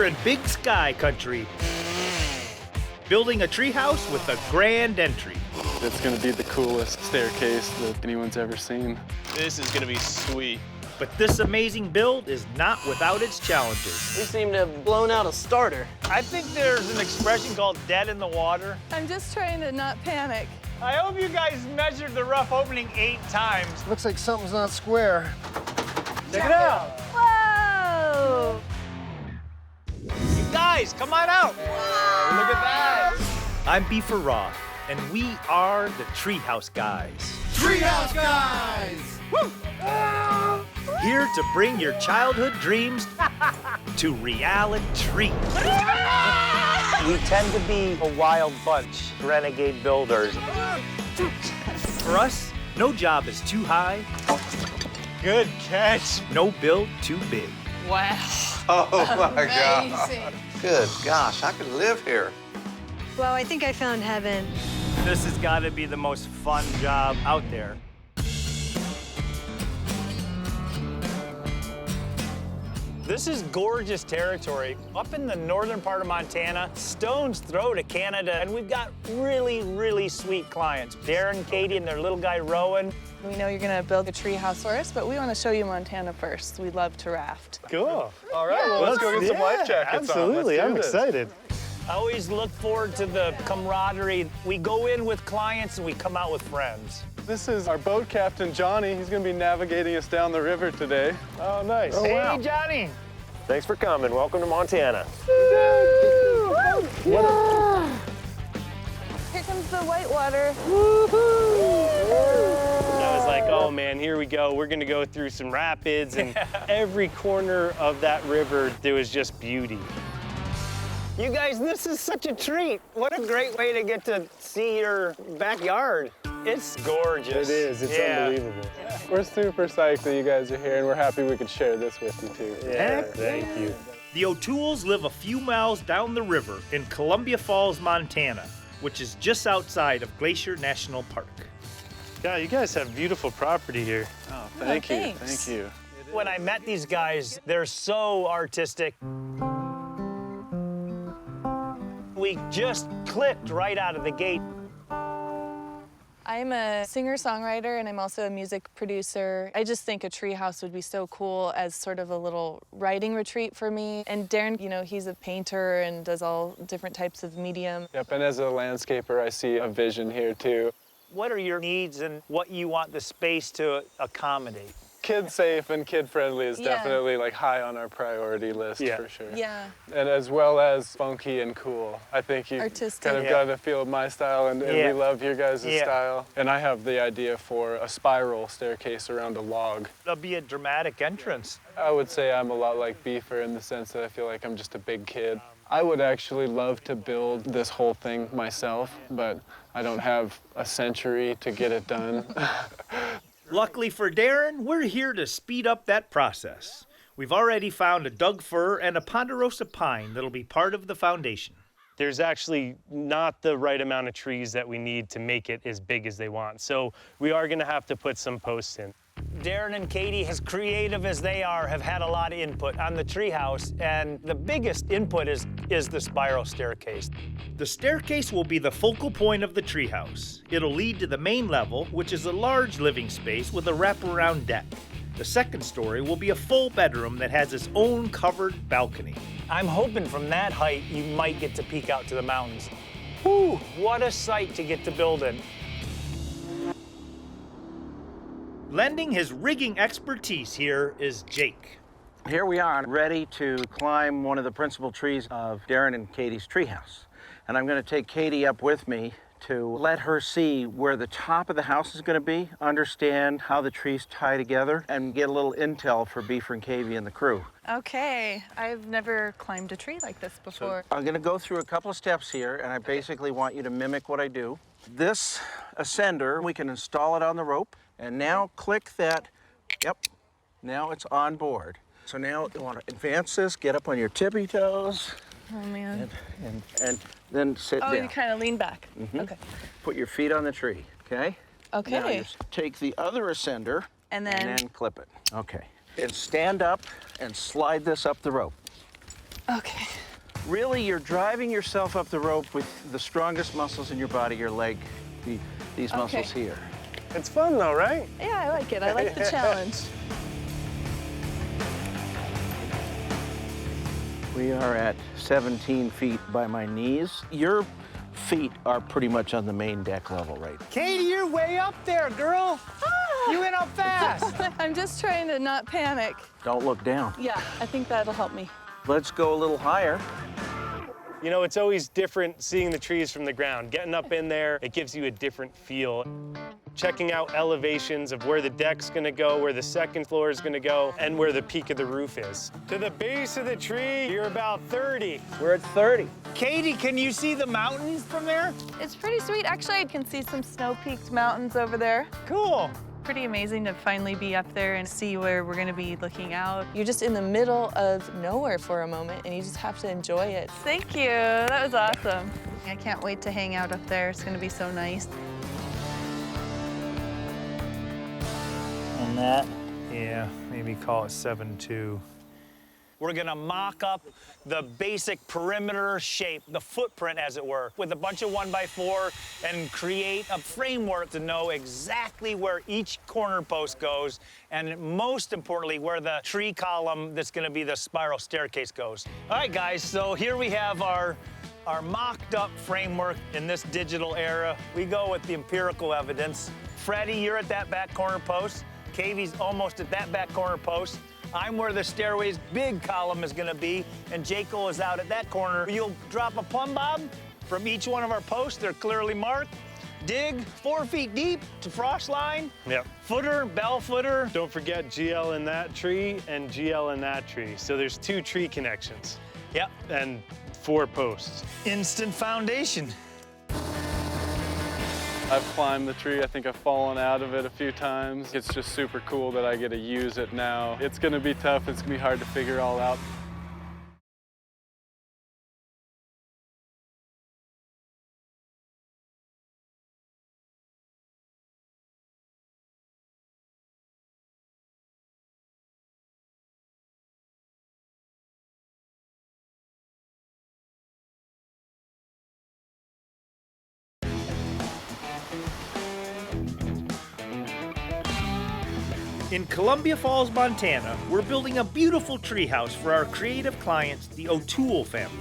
We're in Big Sky Country, building a treehouse with a grand entry. It's gonna be the coolest staircase that anyone's ever seen. This is gonna be sweet. But this amazing build is not without its challenges. We seem to have blown out a starter. I think there's an expression called dead in the water. I'm just trying to not panic. I hope you guys measured the rough opening 8 times. Looks like something's not square. Check it out. Whoa! You guys, come on out. Wow. Look at that. I'm Beaver Roth, and we are the Treehouse Guys. Treehouse Guys! Woo! Here to bring your childhood dreams to reality. We tend to be a wild bunch, renegade builders. For us, no job is too high, Good catch. no build too big. Wow. Oh my God. Amazing. Good gosh, I could live here. Well, I think I found heaven. This has got to be the most fun job out there. This is gorgeous territory. Up in the northern part of Montana, stone's throw to Canada, and we've got really, really sweet clients. Darren, Katie, and their little guy, Rowan. We know you're gonna build a tree house for us, but we want to show you Montana first. We'd love to raft. Cool. All right, well, let's go get some life jackets Absolutely, on. I'm excited. I always look forward to the camaraderie. We go in with clients and we come out with friends. This is our boat captain, Johnny. He's gonna be navigating us down the river today. Oh, nice. Oh, wow. Hey, Johnny. Thanks for coming. Welcome to Montana. Here comes the whitewater. I was like, oh man, here we go. We're gonna go through some rapids, and every corner of that river, there was just beauty. You guys, this is such a treat. What a great way to get to see your backyard. It's gorgeous. It is. It's unbelievable. We're super psyched that you guys are here, and we're happy we could share this with you too. Yeah, thank you. The O'Tooles live a few miles down the river in Columbia Falls, Montana, which is just outside of Glacier National Park. Yeah, you guys have beautiful property here. Oh, thank you. Thanks. Thank you. When I met these guys, they're so artistic. We just clicked right out of the gate. I'm a singer-songwriter, and I'm also a music producer. I just think a tree house would be so cool as sort of a little writing retreat for me. And Darren, you know, he's a painter and does all different types of medium. Yep, and as a landscaper, I see a vision here too. What are your needs and what you want the space to accommodate? Kid safe and kid friendly is Yeah. definitely like high on our priority list for sure. Yeah. And as well as funky and cool. I think you Artistic. kind of got to feel my style, and we love your guys' style. And I have the idea for a spiral staircase around a log. There'll be a dramatic entrance. I would say I'm a lot like Beaver in the sense that I feel like I'm just a big kid. I would actually love to build this whole thing myself, but I don't have a century to get it done. Luckily for Darren, we're here to speed up that process. We've already found a Doug fir and a ponderosa pine that'll be part of the foundation. There's actually not the right amount of trees that we need to make it as big as they want. So we are gonna have to put some posts in. Darren and Katie, as creative as they are, have had a lot of input on the treehouse, and the biggest input is the spiral staircase. The staircase will be the focal point of the treehouse. It'll lead to the main level, which is a large living space with a wraparound deck. The second story will be a full bedroom that has its own covered balcony. I'm hoping from that height you might get to peek out to the mountains. Whew, what a sight to get to build in. Lending his rigging expertise here is Jake. Here we are, ready to climb one of the principal trees of Darren and Katie's treehouse. And I'm going to take Katie up with me to let her see where the top of the house is going to be, understand how the trees tie together, and get a little intel for Beaver and Katie and the crew. Okay, I've never climbed a tree like this before. I'm going to go through a couple of steps here, and I basically want you to mimic what I do. This ascender, we can install it on the rope, and now click that. Yep, now it's on board. So now you want to advance this, get up on your tippy toes. Oh, man. And then sit down. Oh, you kind of lean back. Okay. Put your feet on the tree, okay? Okay. Now you take the other ascender And then clip it. Okay. And stand up and slide this up the rope. Okay. Really, you're driving yourself up the rope with the strongest muscles in your body, your leg, these muscles here. It's fun though, right? Yeah, I like it. I like the challenge. We are at 17 feet by my knees. Your feet are pretty much on the main deck level right now. Katie, you're way up there, girl. You went up fast. I'm just trying to not panic. Don't look down. Yeah, I think that'll help me. Let's go a little higher. You know, it's always different seeing the trees from the ground. Getting up in there, it gives you a different feel. Checking out elevations of where the deck's gonna go, where the second floor is gonna go, and where the peak of the roof is. To the base of the tree, you're about 30. We're at 30. Katie, can you see the mountains from there? It's pretty sweet. Actually, I can see some snow-peaked mountains over there. Cool. Pretty amazing to finally be up there and see where we're gonna be looking out. You're just in the middle of nowhere for a moment and you just have to enjoy it. Thank you, that was awesome. I can't wait to hang out up there. It's gonna be so nice. And that, yeah, maybe call it 7.2. We're gonna mock up the basic perimeter shape, the footprint as it were, with a bunch of 1x4 and create a framework to know exactly where each corner post goes and most importantly, where the tree column that's gonna be the spiral staircase goes. All right, guys, so here we have our mocked up framework in this digital era. We go with the empirical evidence. Freddie, you're at that back corner post. Katie's almost at that back corner post. I'm where the stairway's big column is gonna be, and Jaco is out at that corner. You'll drop a plumb bob from each one of our posts. They're clearly marked. Dig 4 feet deep to frost line. Yep. Footer, bell footer. Don't forget GL in that tree and GL in that tree. So there's 2 tree connections. Yep. And 4 posts. Instant foundation. I've climbed the tree. I think I've fallen out of it a few times. It's just super cool that I get to use it now. It's gonna be tough. It's gonna be hard to figure it all out. In Columbia Falls, Montana, we're building a beautiful treehouse for our creative clients, the O'Toole family.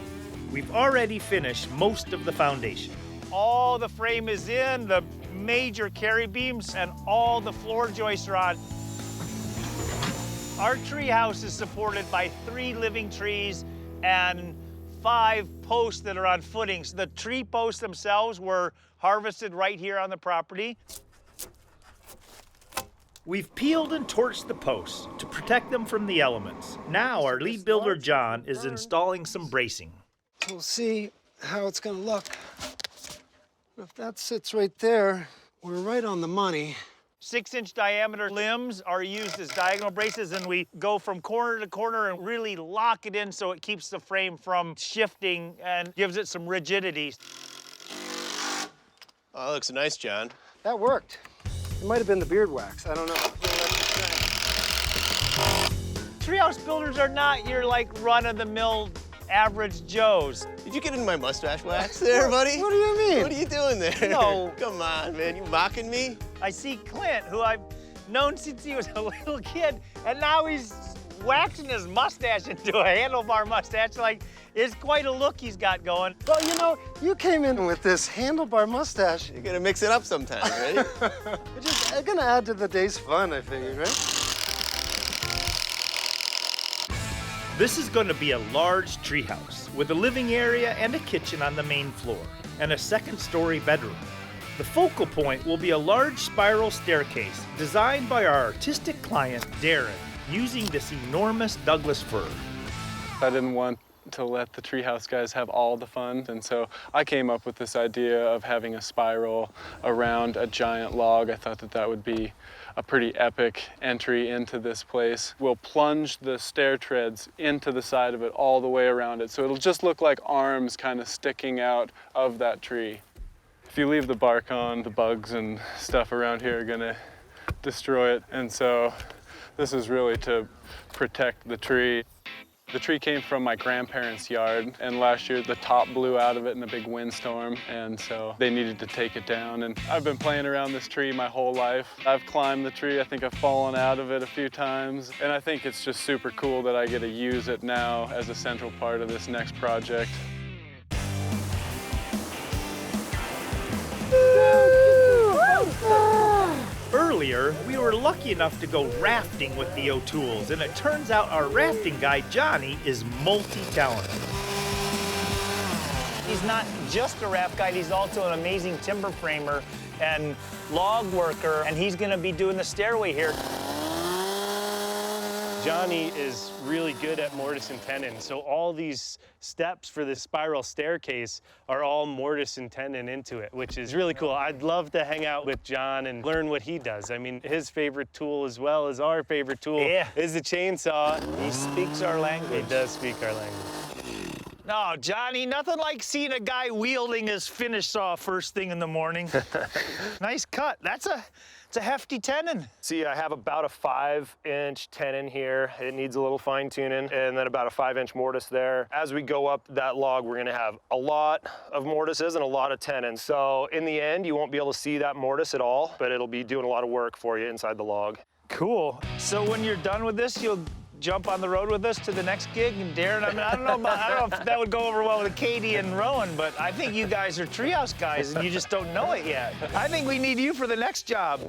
We've already finished most of the foundation. All the frame is in, the major carry beams, and all the floor joists are on. Our treehouse is supported by 3 living trees and 5 posts that are on footings. The tree posts themselves were harvested right here on the property. We've peeled and torched the posts to protect them from the elements. Now our lead builder, John, is installing some bracing. We'll see how it's gonna look. If that sits right there, we're right on the money. 6-inch diameter limbs are used as diagonal braces, and we go from corner to corner and really lock it in so it keeps the frame from shifting and gives it some rigidity. Oh, that looks nice, John. That worked. It might have been the beard wax, I don't know. Treehouse builders are not your like run-of-the-mill average Joes. Did you get in my mustache wax there, buddy? What do you mean? What are you doing there? No. Come on, man. You mocking me? I see Clint, who I've known since he was a little kid, and now he's waxing his mustache into a handlebar mustache. Like, it's quite a look he's got going. Well, you know, you came in with this handlebar mustache. You're gonna mix it up sometime, right? It's just gonna add to the day's fun, I figured, right? This is going to be a large treehouse with a living area and a kitchen on the main floor, and a second-story bedroom. The focal point will be a large spiral staircase designed by our artistic client, Darren, using this enormous Douglas fir. I didn't want to let the Treehouse Guys have all the fun, and so I came up with this idea of having a spiral around a giant log. I thought that that would be a pretty epic entry into this place. We'll plunge the stair treads into the side of it all the way around it, so it'll just look like arms kind of sticking out of that tree. If you leave the bark on, the bugs and stuff around here are gonna destroy it, and so this is really to protect the tree. The tree came from my grandparents' yard, and last year the top blew out of it in a big windstorm, and so they needed to take it down. And I've been playing around this tree my whole life. I've climbed the tree, I think I've fallen out of it a few times, and I think it's just super cool that I get to use it now as a central part of this next project. Earlier, we were lucky enough to go rafting with the O'Tooles, and it turns out our rafting guy, Johnny, is multi-talented. He's not just a raft guide, he's also an amazing timber framer and log worker, and he's gonna be doing the stairway here. Johnny is really good at mortise and tenon, so all these steps for this spiral staircase are all mortise and tenon into it, which is really cool. I'd love to hang out with John and learn what he does. I mean, his favorite tool as well as our favorite tool is the chainsaw. He speaks our language. He does speak our language. No, Johnny, nothing like seeing a guy wielding his finish saw first thing in the morning. Nice cut. It's a hefty tenon. See, I have about a 5-inch tenon here. It needs a little fine tuning, and then about a 5-inch mortise there. As we go up that log, we're gonna have a lot of mortises and a lot of tenons. So in the end, you won't be able to see that mortise at all, but it'll be doing a lot of work for you inside the log. Cool. So when you're done with this, you'll jump on the road with us to the next gig? And Darren, I mean, I don't know if that would go over well with Katie and Rowan, but I think you guys are Treehouse Guys and you just don't know it yet. I think we need you for the next job.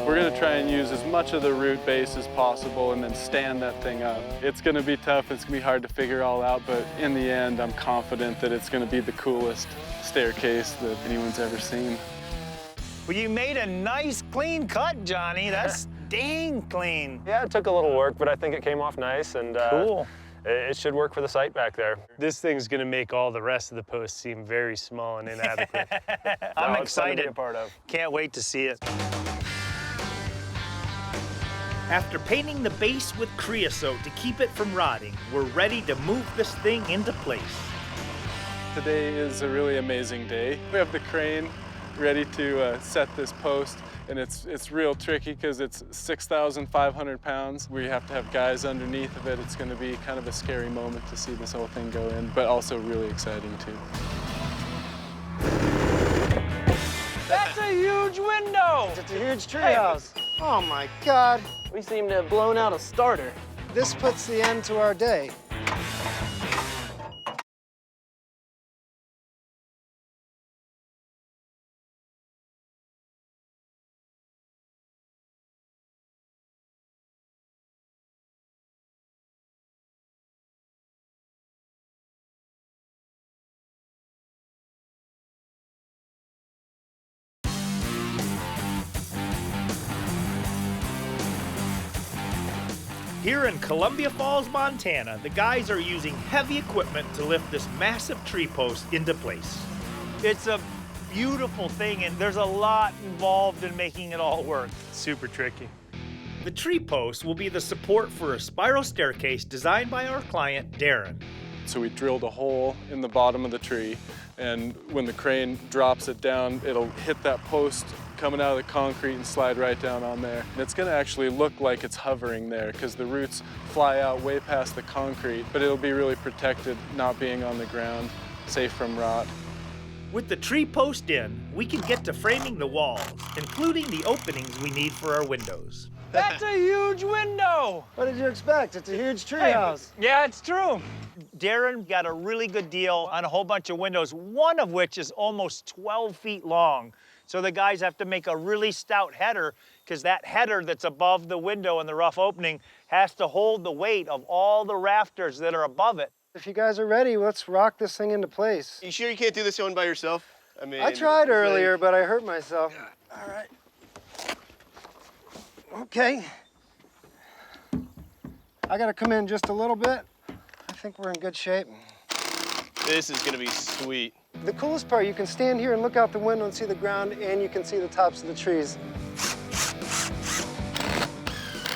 We're gonna try and use as much of the root base as possible and then stand that thing up. It's gonna be tough, it's gonna be hard to figure all out, but in the end, I'm confident that it's gonna be the coolest staircase that anyone's ever seen. Well, you made a nice, clean cut, Johnny. That's dang clean. Yeah, it took a little work, but I think it came off nice, and cool. It should work for the site back there. This thing's gonna make all the rest of the posts seem very small and inadequate. I'm excited. To be a part of. Can't wait to see it. After painting the base with creosote to keep it from rotting, we're ready to move this thing into place. Today is a really amazing day. We have the crane ready to set this post, and it's real tricky because it's 6,500 pounds. We have to have guys underneath of it. It's going to be kind of a scary moment to see this whole thing go in, but also really exciting too. That's a huge window! It's a huge treehouse. Oh my God. We seem to have blown out a starter. This puts the end to our day. Here in Columbia Falls, Montana, the guys are using heavy equipment to lift this massive tree post into place. It's a beautiful thing, and there's a lot involved in making it all work. Super tricky. The tree post will be the support for a spiral staircase designed by our client, Darren. So we drilled a hole in the bottom of the tree, and when the crane drops it down, it'll hit that post coming out of the concrete and slide right down on there. And it's gonna actually look like it's hovering there because the roots fly out way past the concrete, but it'll be really protected, not being on the ground, safe from rot. With the tree post in, we can get to framing the walls, including the openings we need for our windows. That's a huge window! What did you expect? It's a huge treehouse. Yeah, it's true. Darren got a really good deal on a whole bunch of windows, one of which is almost 12 feet long. So the guys have to make a really stout header because that header that's above the window in the rough opening has to hold the weight of all the rafters that are above it. If you guys are ready, let's rock this thing into place. You sure you can't do this one by yourself? I mean, I tried earlier, but I hurt myself. All right. Okay. I gotta come in just a little bit. I think we're in good shape. This is gonna be sweet. The coolest part, you can stand here and look out the window and see the ground, and you can see the tops of the trees.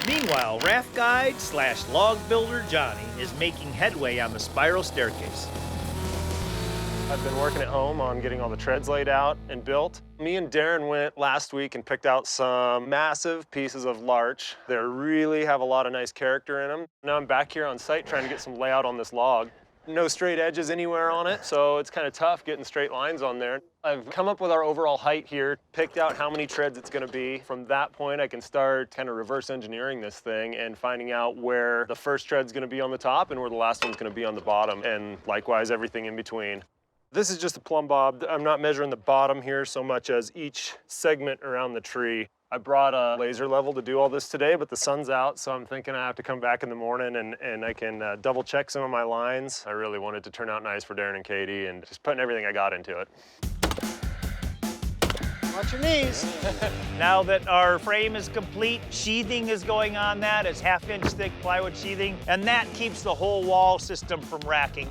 Meanwhile, raft guide / log builder Johnny is making headway on the spiral staircase. I've been working at home on getting all the treads laid out and built. Me and Darren went last week and picked out some massive pieces of larch. They really have a lot of nice character in them. Now I'm back here on site trying to get some layout on this log. No straight edges anywhere on it, so it's kind of tough getting straight lines on there. I've come up with our overall height here, picked out how many treads it's going to be. From that point, I can start kind of reverse engineering this thing and finding out where the first tread's going to be on the top and where the last one's going to be on the bottom, and likewise everything in between. This is just a plumb bob. I'm not measuring the bottom here so much as each segment around the tree. I brought a laser level to do all this today, but the sun's out, so I'm thinking I have to come back in the morning and I can double check some of my lines. I really wanted to turn out nice for Darren and Katie and just putting everything I got into it. Watch your knees. Now that our frame is complete, sheathing is going on that. It's 1/2-inch thick plywood sheathing, and that keeps the whole wall system from racking.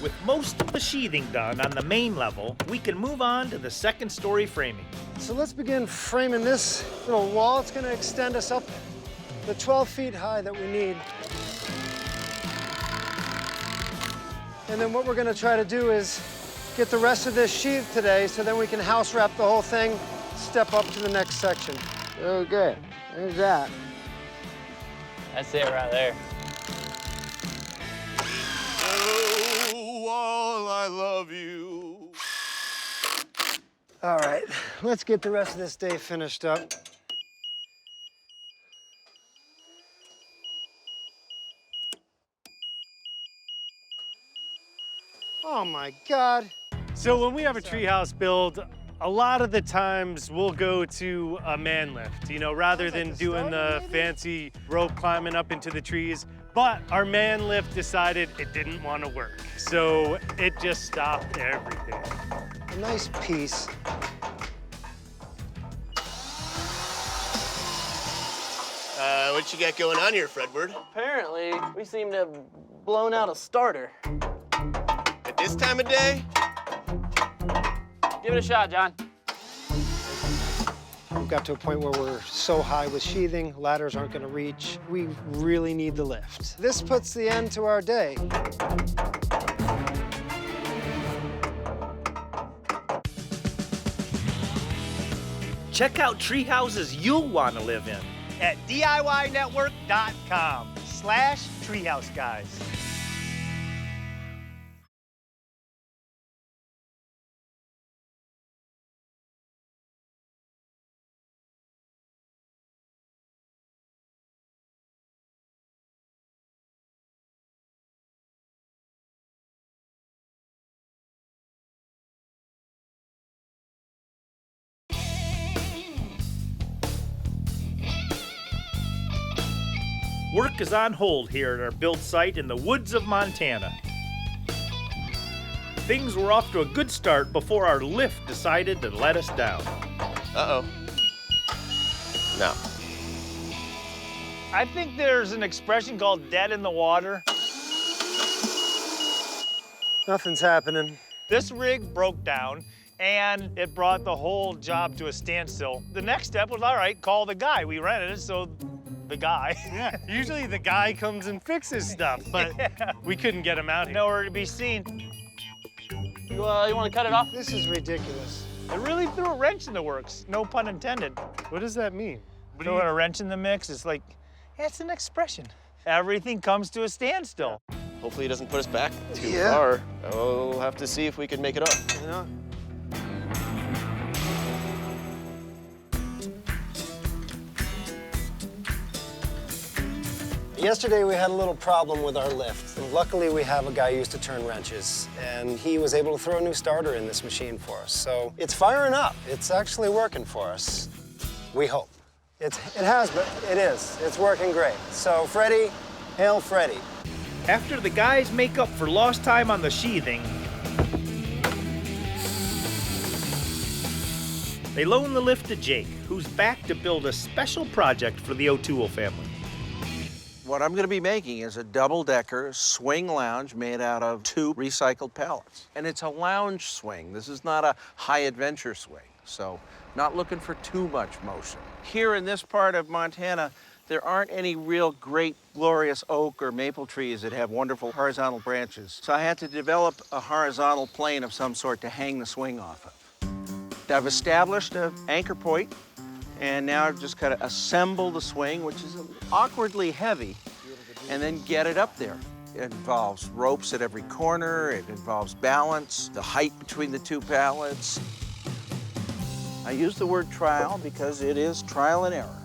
With most of the sheathing done on the main level, we can move on to the second story framing. So let's begin framing this little wall. It's going to extend us up the 12 feet high that we need. And then what we're going to try to do is get the rest of this sheathed today so then we can house wrap the whole thing, step up to the next section. Okay, there's that. That's it right there. Wall, I love you. All right, let's get the rest of this day finished up. Oh my God. So when we have a treehouse build, a lot of the times we'll go to a man lift, you know, rather than doing the fancy rope climbing up into the trees. But our man lift decided it didn't want to work. So it just stopped everything. A nice piece. What you got going on here, Fredward? Apparently, we seem to have blown out a starter. At this time of day? Give it a shot, John. We've got to a point where we're so high with sheathing, ladders aren't going to reach. We really need the lift. This puts the end to our day. Check out treehouses you'll want to live in at DIYnetwork.com/Treehouse Guys. Work is on hold here at our build site in the woods of Montana. Things were off to a good start before our lift decided to let us down. Uh-oh. No. I think there's an expression called dead in the water. Nothing's happening. This rig broke down and it brought the whole job to a standstill. The next step was, all right, call the guy. We rented it, so the guy. Yeah, usually the guy comes and fixes stuff, but we couldn't get him out here. Nowhere to be seen. You want to cut it off? This is ridiculous. It really threw a wrench in the works, no pun intended. What does that mean? Throwing a wrench in the mix is like, yeah, it's an expression. Everything comes to a standstill. Hopefully he doesn't put us back too Yeah. far. We'll have to see if we can make it up. You know? Yesterday we had a little problem with our lift. And luckily we have a guy used to turn wrenches, and he was able to throw a new starter in this machine for us. So it's firing up. It's actually working for us. We hope. It has, but it is. It's working great. So Freddie, hail Freddie. After the guys make up for lost time on the sheathing, they loan the lift to Jake, who's back to build a special project for the O'Toole family. What I'm going to be making is a double-decker swing lounge made out of 2 recycled pallets. And it's a lounge swing. This is not a high-adventure swing. So not looking for too much motion. Here in this part of Montana, there aren't any real great, glorious oak or maple trees that have wonderful horizontal branches. So I had to develop a horizontal plane of some sort to hang the swing off of. I've established an anchor point, and now I've just got to assemble the swing, which is awkwardly heavy, and then get it up there. It involves ropes at every corner, it involves balance, the height between the two pallets. I use the word trial because it is trial and error.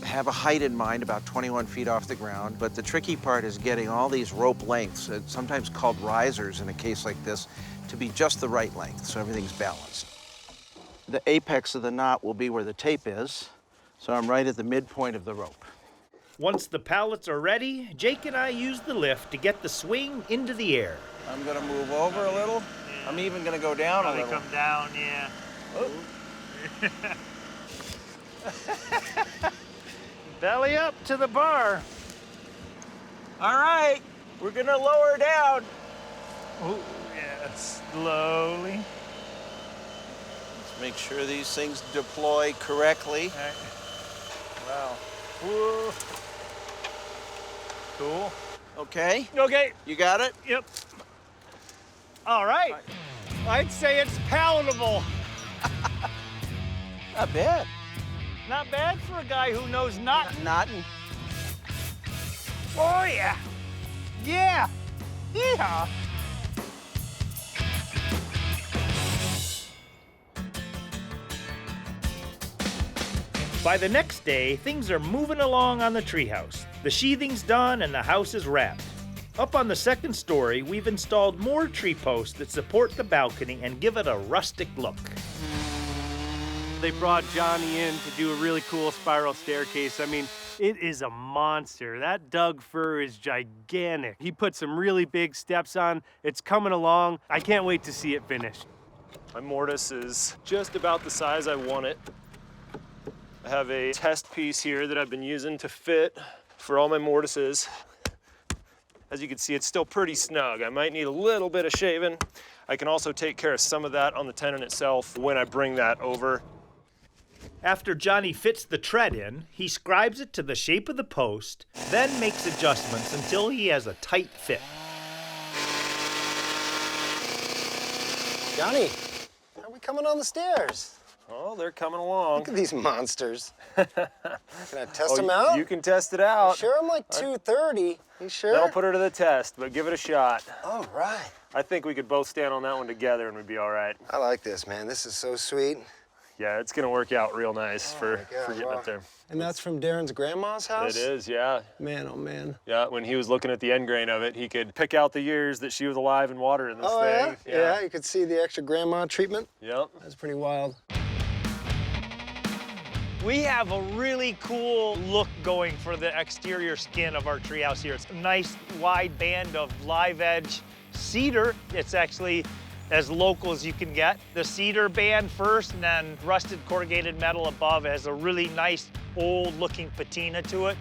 I have a height in mind, about 21 feet off the ground, but the tricky part is getting all these rope lengths, sometimes called risers in a case like this, to be just the right length so everything's balanced. The apex of the knot will be where the tape is, so I'm right at the midpoint of the rope. Once the pallets are ready, Jake and I use the lift to get the swing into the air. I'm gonna move over a little. I'm even gonna go down a little. Come down, yeah. Oh. Belly up to the bar. All right, we're gonna lower down. Oh, yeah, slowly. Let's make sure these things deploy correctly. All right. Wow. Whoa. Cool. Okay. Okay. You got it? Yep. All right. I'd say it's palatable. Not bad. Not bad for a guy who knows knotting. Knotting. Oh, yeah. Yeah. Yeah. By the next day, things are moving along on the treehouse. The sheathing's done and the house is wrapped. Up on the second story, we've installed more tree posts that support the balcony and give it a rustic look. They brought Johnny in to do a really cool spiral staircase. I mean, it is a monster. That Doug fir is gigantic. He put some really big steps on. It's coming along. I can't wait to see it finished. My mortise is just about the size I want it. I have a test piece here that I've been using to fit for all my mortises. As you can see, it's still pretty snug. I might need a little bit of shaving. I can also take care of some of that on the tenon itself when I bring that over. After Johnny fits the tread in, he scribes it to the shape of the post, then makes adjustments until he has a tight fit. Johnny, are we coming on the stairs? Oh, they're coming along. Look at these monsters. Can I test them out? You can test it out. You sure? I'm like 230. You sure? That'll put her to the test, but give it a shot. All right. I think we could both stand on that one together and we'd be all right. I like this, man. This is so sweet. Yeah, it's gonna work out real nice for getting wow. up there. And that's from Darren's grandma's house? It is, yeah. Man, oh man. Yeah, when he was looking at the end grain of it, he could pick out the years that she was alive and watering this thing. Yeah? Yeah, you could see the extra grandma treatment. Yep. That's pretty wild. We have a really cool look going for the exterior skin of our treehouse here. It's a nice wide band of live edge cedar. It's actually as local as you can get. The cedar band first and then rusted corrugated metal above has a really nice old looking patina to it.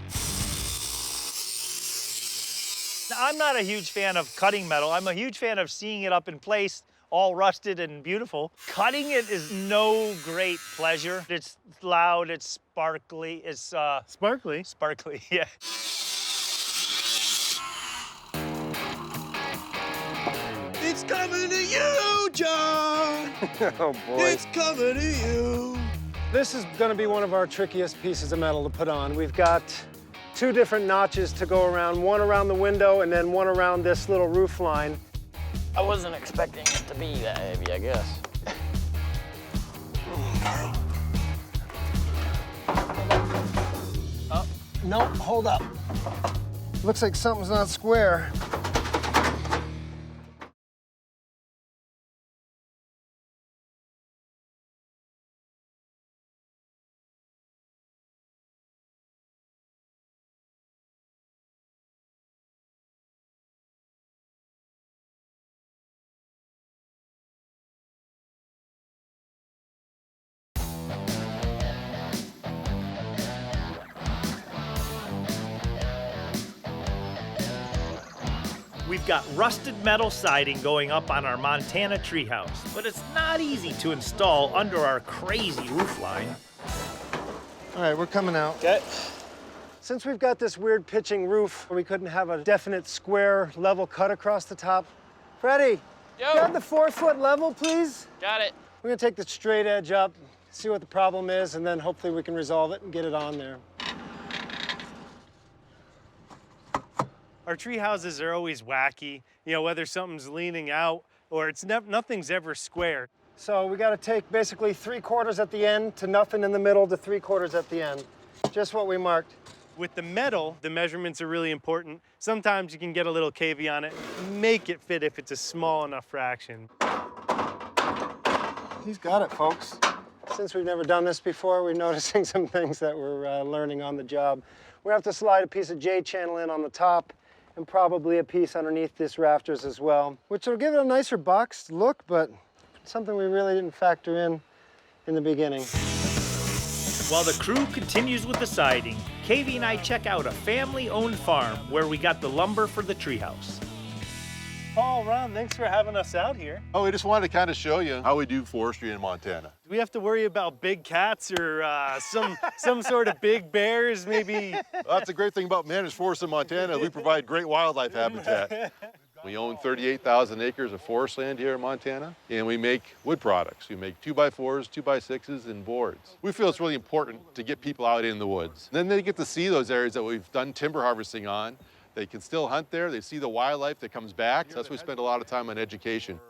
Now, I'm not a huge fan of cutting metal. I'm a huge fan of seeing it up in place, all rusted and beautiful. Cutting it is no great pleasure. It's loud, it's sparkly, it's Sparkly? Sparkly, yeah. It's coming to you, John! Oh boy. It's coming to you! This is gonna be one of our trickiest pieces of metal to put on. We've got 2 different notches to go around, one around the window and then one around this little roof line. I wasn't expecting it to be that heavy, I guess. Oh, no, hold up. Looks like something's not square. We've got rusted metal siding going up on our Montana treehouse, but it's not easy to install under our crazy roofline. All right, we're coming out. Okay. Since we've got this weird pitching roof, we couldn't have a definite square level cut across the top. Freddie, grab the 4-foot level, please. Got it. We're gonna take the straight edge up, see what the problem is, and then hopefully we can resolve it and get it on there. Our tree houses are always wacky, you know, whether something's leaning out or it's nothing's ever square. So we gotta take basically 3/4 at the end to nothing in the middle to 3/4 at the end. Just what we marked. With the metal, the measurements are really important. Sometimes you can get a little cavey on it. Make it fit if it's a small enough fraction. He's got it, folks. Since we've never done this before, we're noticing some things that we're learning on the job. We have to slide a piece of J-channel in on the top and probably a piece underneath this rafters as well, which will give it a nicer boxed look, but something we really didn't factor in the beginning. While the crew continues with the siding, Kavy and I check out a family-owned farm where we got the lumber for the treehouse. Paul, Ron, thanks for having us out here. Oh, we just wanted to kind of show you how we do forestry in Montana. Do we have to worry about big cats or some sort of big bears, maybe? Well, that's the great thing about managed forests in Montana. We provide great wildlife habitat. We own 38,000 acres of forest land here in Montana, and we make wood products. We make 2x4s, 2x6s, and boards. We feel it's really important to get people out in the woods. And then they get to see those areas that we've done timber harvesting on. They can still hunt there. They see the wildlife that comes back. So that's why we spend a lot of time on education.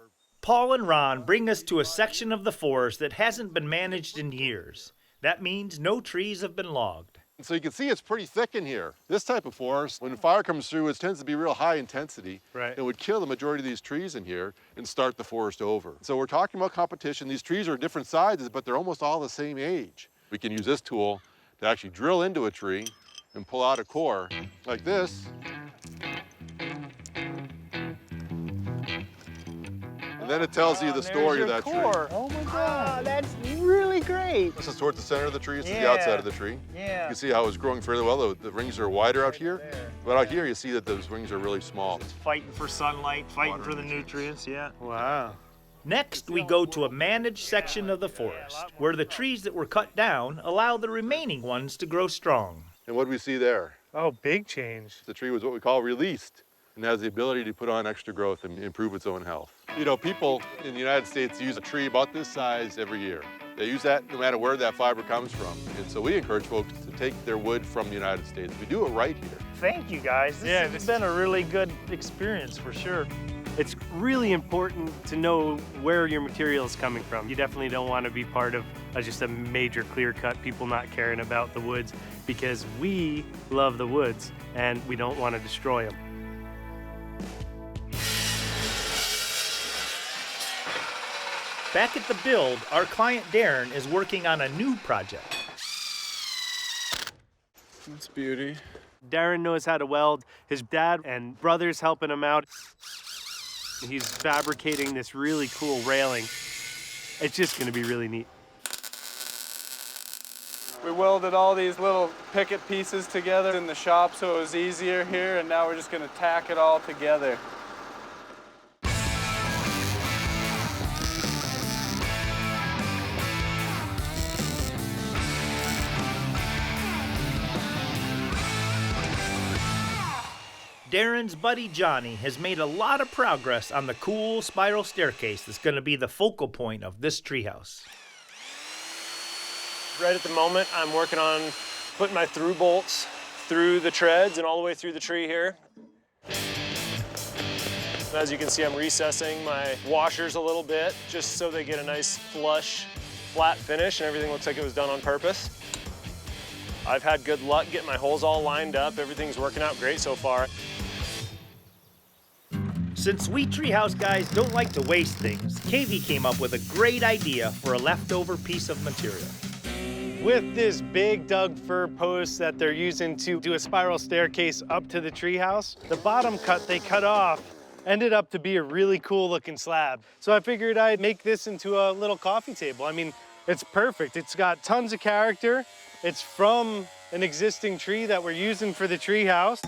Paul and Ron bring us to a section of the forest that hasn't been managed in years. That means no trees have been logged. So you can see it's pretty thick in here. This type of forest, when fire comes through, it tends to be real high intensity. Right. It would kill the majority of these trees in here and start the forest over. So we're talking about competition. These trees are different sizes, but they're almost all the same age. We can use this tool to actually drill into a tree and pull out a core like this. And then it tells you the story of that core. tree. Oh my God, that's really great. This is towards the center of the tree. This is the outside of the tree. Yeah. You can see how it's growing fairly well. The rings are wider out here, but out here you see that those rings are really small. Fighting for sunlight, fighting for the nutrients, yeah. Wow. Next, we go to a managed section of the forest, where the trees that were cut down allow the remaining ones to grow strong. And what do we see there? Oh, big change. The tree was what we call released and has the ability to put on extra growth and improve its own health. You know, people in the United States use a tree about this size every year. They use that no matter where that fiber comes from. And so we encourage folks to take their wood from the United States. We do it right here. Thank you, guys. This has been a really good experience for sure. It's really important to know where your material is coming from. You definitely don't want to be part of just a major clear cut, people not caring about the woods, because we love the woods and we don't want to destroy them. Back at the build, our client Darren is working on a new project. That's beauty. Darren knows how to weld. His dad and brother's helping him out. He's fabricating this really cool railing. It's just gonna be really neat. We welded all these little picket pieces together in the shop so it was easier here, and now we're just gonna tack it all together. Darren's buddy Johnny has made a lot of progress on the cool spiral staircase that's going to be the focal point of this treehouse. Right at the moment, I'm working on putting my through bolts through the treads and all the way through the tree here. As you can see, I'm recessing my washers a little bit just so they get a nice flush, flat finish and everything looks like it was done on purpose. I've had good luck getting my holes all lined up. Everything's working out great so far. Since we Treehouse guys don't like to waste things, Kavy came up with a great idea for a leftover piece of material. With this big Doug fir post that they're using to do a spiral staircase up to the treehouse, the bottom cut they cut off ended up to be a really cool looking slab. So I figured I'd make this into a little coffee table. I mean, it's perfect. It's got tons of character. It's from an existing tree that we're using for the treehouse.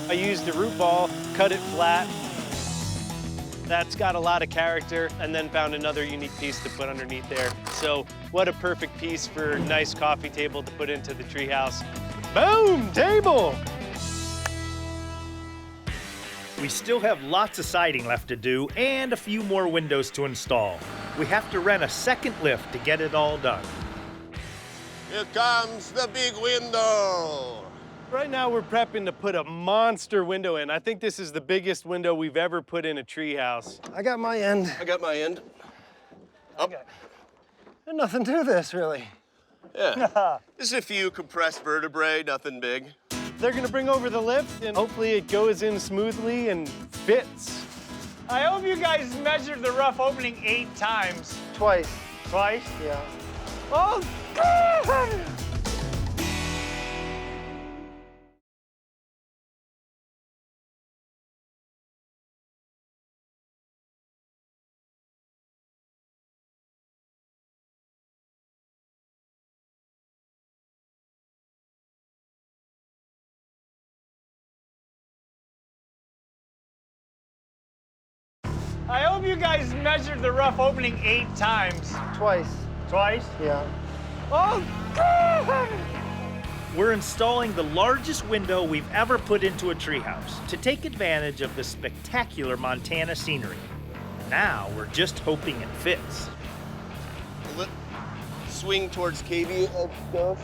I used a root ball, cut it flat. That's got a lot of character, and then found another unique piece to put underneath there. So what a perfect piece for a nice coffee table to put into the treehouse. Boom, table! We still have lots of siding left to do and a few more windows to install. We have to rent a second lift to get it all done. Here comes the big window. Right now we're prepping to put a monster window in. I think this is the biggest window we've ever put in a treehouse. I got my end. I got my end. Up. There's nothing to this, really. Yeah. Just a few compressed vertebrae, nothing big. They're gonna bring over the lift and hopefully it goes in smoothly and fits. I hope you guys measured the rough opening 8 times. Twice. Twice? Yeah. Oh, God! I hope you guys measured the rough opening 8 times. Twice. Twice? Yeah. Oh, God! We're installing the largest window we've ever put into a treehouse to take advantage of the spectacular Montana scenery. Now we're just hoping it fits. Swing towards Katie. Go.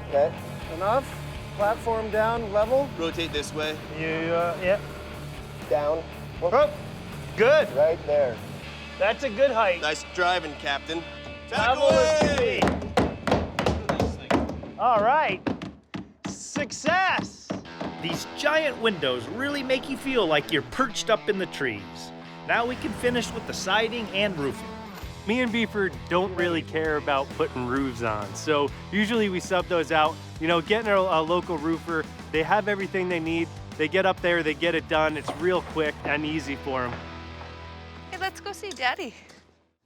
Okay. Enough? Platform down, level? Rotate this way. Yeah. Down. Oh, good. Right there. That's a good height. Nice driving, Captain. Tack Level is away! All right. Success! These giant windows really make you feel like you're perched up in the trees. Now we can finish with the siding and roofing. Me and Beaver don't really care about putting roofs on, so usually we sub those out. You know, getting a local roofer, they have everything they need. They get up there, they get it done. It's real quick and easy for them. Hey, let's go see Daddy.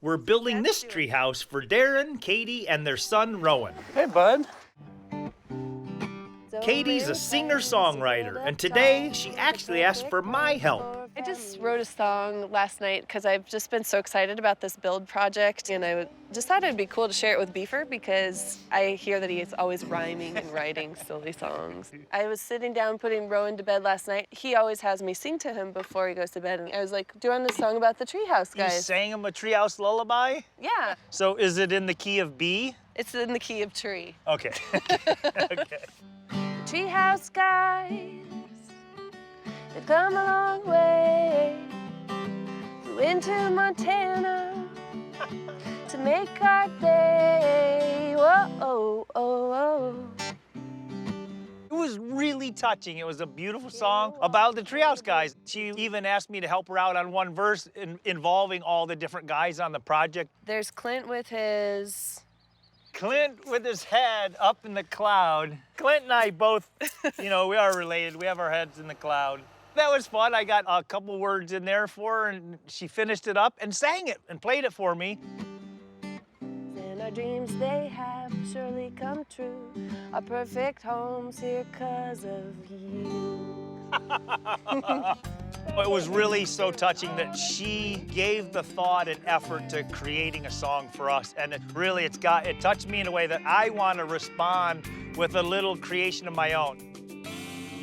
We're building this treehouse for Darren, Katie, and their son, Rowan. Hey, bud. Katie's a singer-songwriter, and today she actually asked for my help. I just wrote a song last night because I've just been so excited about this build project, and I just thought it'd be cool to share it with Beaver because I hear that he is always rhyming and writing silly songs. I was sitting down putting Rowan to bed last night. He always has me sing to him before he goes to bed, and I was like, do you want a song about the Treehouse Guys? You sang him a treehouse lullaby? Yeah. So is it in the key of B? It's in the key of tree. Okay. Okay. Treehouse Guys, they've come a long way. Flew into Montana to make our day. Whoa, oh, oh, oh. It was really touching. It was a beautiful song about the Treehouse Guys. She even asked me to help her out on one verse involving all the different guys on the project. There's Clint with his head up in the cloud. Clint and I both, you know, we are related. We have our heads in the cloud. That was fun. I got a couple words in there for her, and she finished it up and sang it and played it for me. And our dreams they have surely come true. Our perfect home's here 'cause of you. It was really so touching that she gave the thought and effort to creating a song for us, and it touched me in a way that I want to respond with a little creation of my own.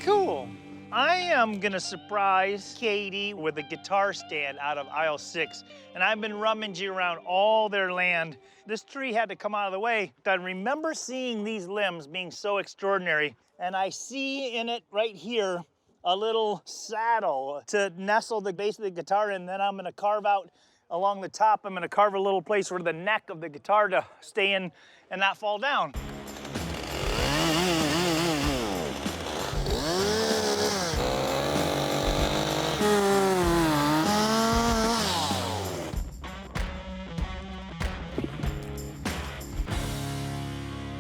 Cool. I am gonna surprise Katie with a guitar stand out of aisle 6, and I've been rummaging around all their land. This tree had to come out of the way. I remember seeing these limbs being so extraordinary, and I see in it right here a little saddle to nestle the base of the guitar in. Then I'm gonna carve out along the top, I'm gonna carve a little place for the neck of the guitar to stay in and not fall down.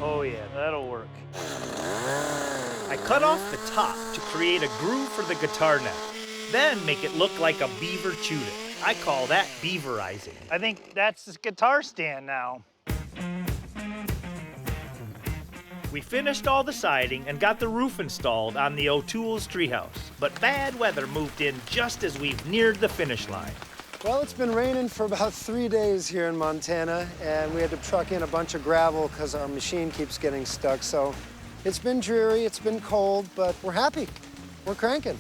Oh yeah, that'll work. I cut off the top to create a groove for the guitar neck, then make it look like a beaver chewed it. I call that beaverizing. I think that's the guitar stand now. We finished all the siding and got the roof installed on the O'Toole's treehouse, but bad weather moved in just as we've neared the finish line. Well, it's been raining for about 3 days here in Montana, and we had to truck in a bunch of gravel because our machine keeps getting stuck. So it's been dreary, it's been cold, but we're happy. We're cranking.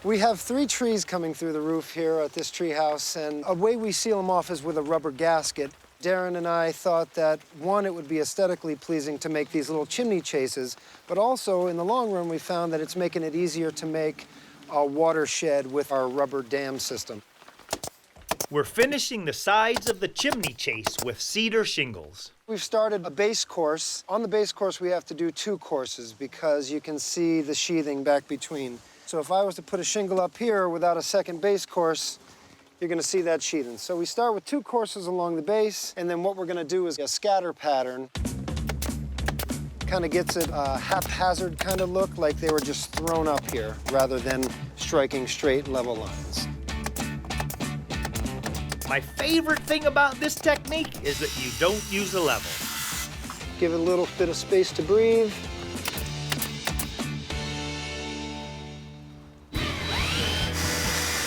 We have 3 trees coming through the roof here at this treehouse, and a way we seal them off is with a rubber gasket. Darren and I thought that, one, it would be aesthetically pleasing to make these little chimney chases, but also, in the long run, we found that it's making it easier to make a watershed with our rubber dam system. We're finishing the sides of the chimney chase with cedar shingles. We've started a base course. On the base course, we have to do 2 courses because you can see the sheathing back between. So if I was to put a shingle up here without a second base course, you're gonna see that sheathing. So we start with 2 courses along the base, and then what we're gonna do is a scatter pattern. Kind of gets it a haphazard kind of look, like they were just thrown up here rather than striking straight level lines. My favorite thing about this technique is that you don't use a level. Give it a little bit of space to breathe.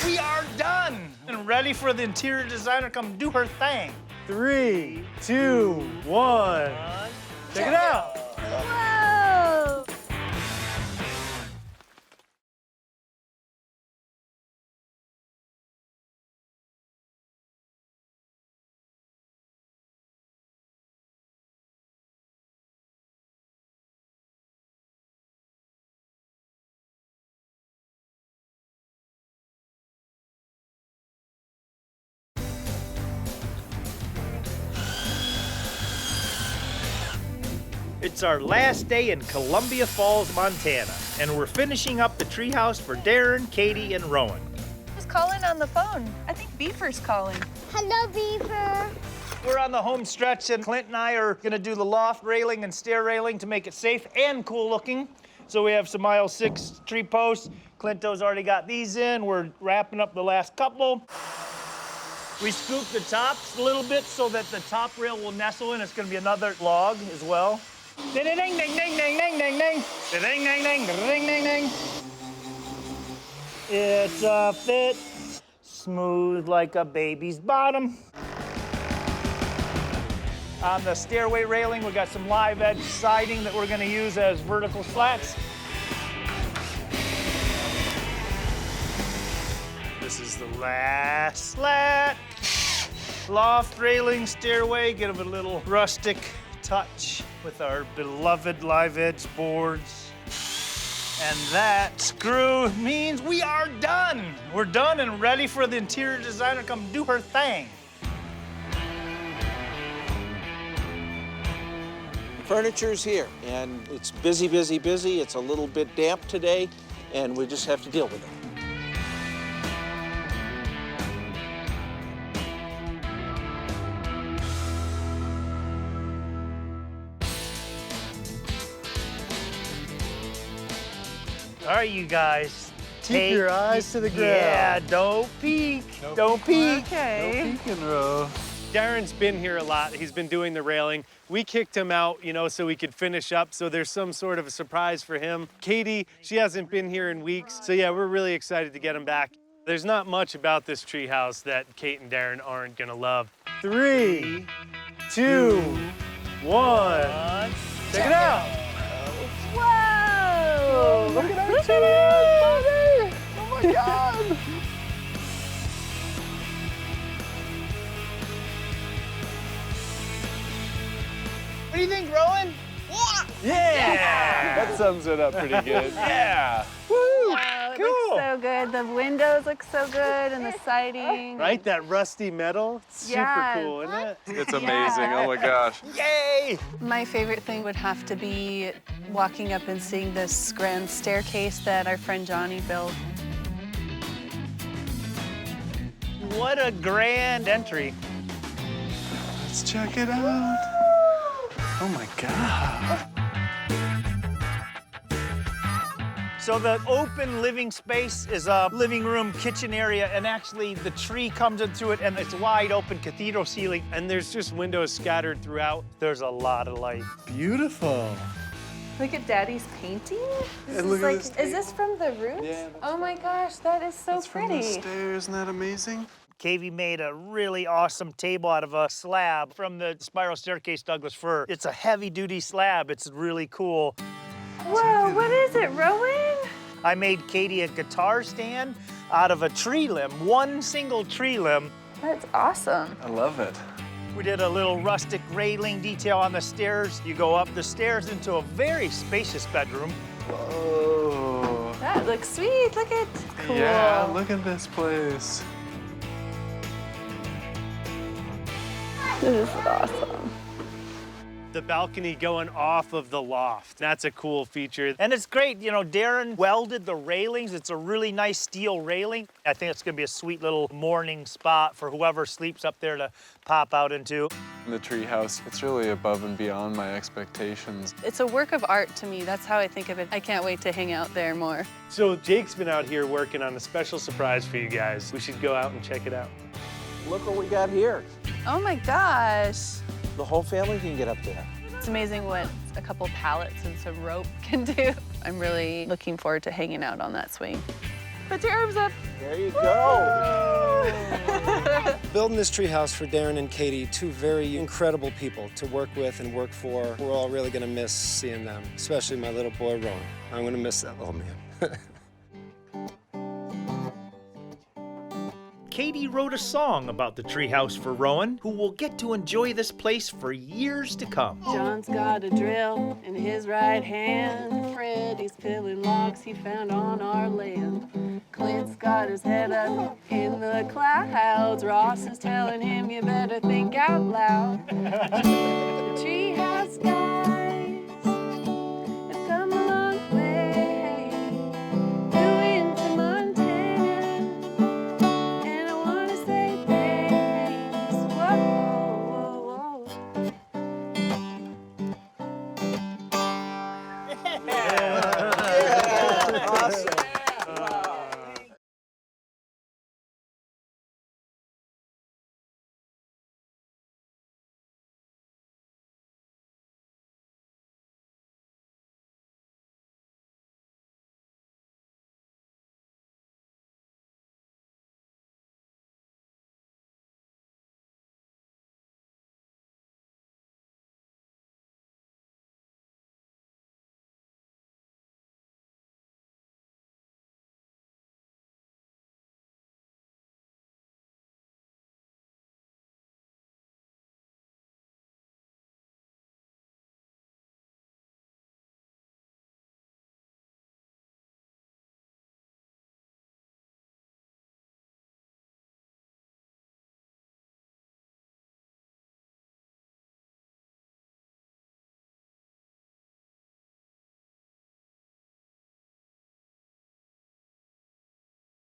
We are done and ready for the interior designer to come do her thing. 3, 2, 1. Check it out. Whoa! It's our last day in Columbia Falls, Montana, and we're finishing up the treehouse for Darren, Katie, and Rowan. Who's calling on the phone? I think Beaver's calling. Hello, Beaver. We're on the home stretch, and Clint and I are gonna do the loft railing and stair railing to make it safe and cool looking. So we have some aisle 6 tree posts. Clinto's already got these in. We're wrapping up the last couple. We scooped the tops a little bit so that the top rail will nestle in. It's gonna be another log as well. Ding, ding, ding, ding, ding, ding, ding, ding, ding, ding, ding, ding, ding, ding. It's a fit, smooth like a baby's bottom. On the stairway railing, we got some live edge siding that we're gonna use as vertical slats. This is the last slat. Loft railing, stairway, give it a little rustic touch with our beloved live edge boards. And that screw means we are done. We're done and ready for the interior designer to come do her thing. Furniture's here, and it's busy, busy, busy. It's a little bit damp today, and we just have to deal with it. All right, you guys. Keep your eyes to the ground. Yeah, don't peek. Don't peek. Okay. No peek and row. Darren's been here a lot. He's been doing the railing. We kicked him out, you know, so we could finish up, so there's some sort of a surprise for him. Katie, she hasn't been here in weeks, so yeah, we're really excited to get him back. There's not much about this treehouse that Kate and Darren aren't gonna love. 3, 2, 1. Check it out. Whoa! Look at our treehouse, buddy! Oh my God! What do you think, Rowan? Yeah! That sums it up pretty good. Yeah! Woo! Wow, it Cool! looks so good. The windows look so good, and the siding. Right? That rusty metal? Super Yeah. cool, isn't it? It's amazing. Oh my gosh. Yay! My favorite thing would have to be walking up and seeing this grand staircase that our friend Johnny built. What a grand entry. Let's check it out. Oh my God. So the open living space is a living room, kitchen area, and actually the tree comes in through it, and it's wide open cathedral ceiling. And there's just windows scattered throughout. There's a lot of light. Beautiful. Look at Daddy's painting. This And look is at like, this is this from the roots? Yeah, Oh my gosh, that is so From pretty. the stairs, isn't that amazing? Katie made a really awesome table out of a slab from the spiral staircase Douglas fir. It's a heavy-duty slab. It's really cool. Whoa, what is it, Rowan? I made Katie a guitar stand out of a tree limb, one single tree limb. That's awesome. I love it. We did a little rustic railing detail on the stairs. You go up the stairs into a very spacious bedroom. Whoa. That looks sweet. Look at cool. Yeah, look at this place. This is awesome. The balcony going off of the loft. That's a cool feature. And it's great, you know, Darren welded the railings. It's a really nice steel railing. I think it's gonna be a sweet little morning spot for whoever sleeps up there to pop out into. The treehouse, it's really above and beyond my expectations. It's a work of art to me. That's how I think of it. I can't wait to hang out there more. So Jake's been out here working on a special surprise for you guys. We should go out and check it out. Look what we got here. Oh my gosh. The whole family can get up there. It's amazing what a couple pallets and some rope can do. I'm really looking forward to hanging out on that swing. Put your arms up. There you go. Building this treehouse for Darren and Katie, two very incredible people to work with and work for. We're all really gonna miss seeing them, especially my little boy, Rowan. I'm gonna miss that little man. Katie wrote a song about the treehouse for Rowan, who will get to enjoy this place for years to come. John's got a drill in his right hand. Freddy's peeling logs he found on our land. Clint's got his head up in the clouds. Ross is telling him you better think out loud. The Treehouse Guys.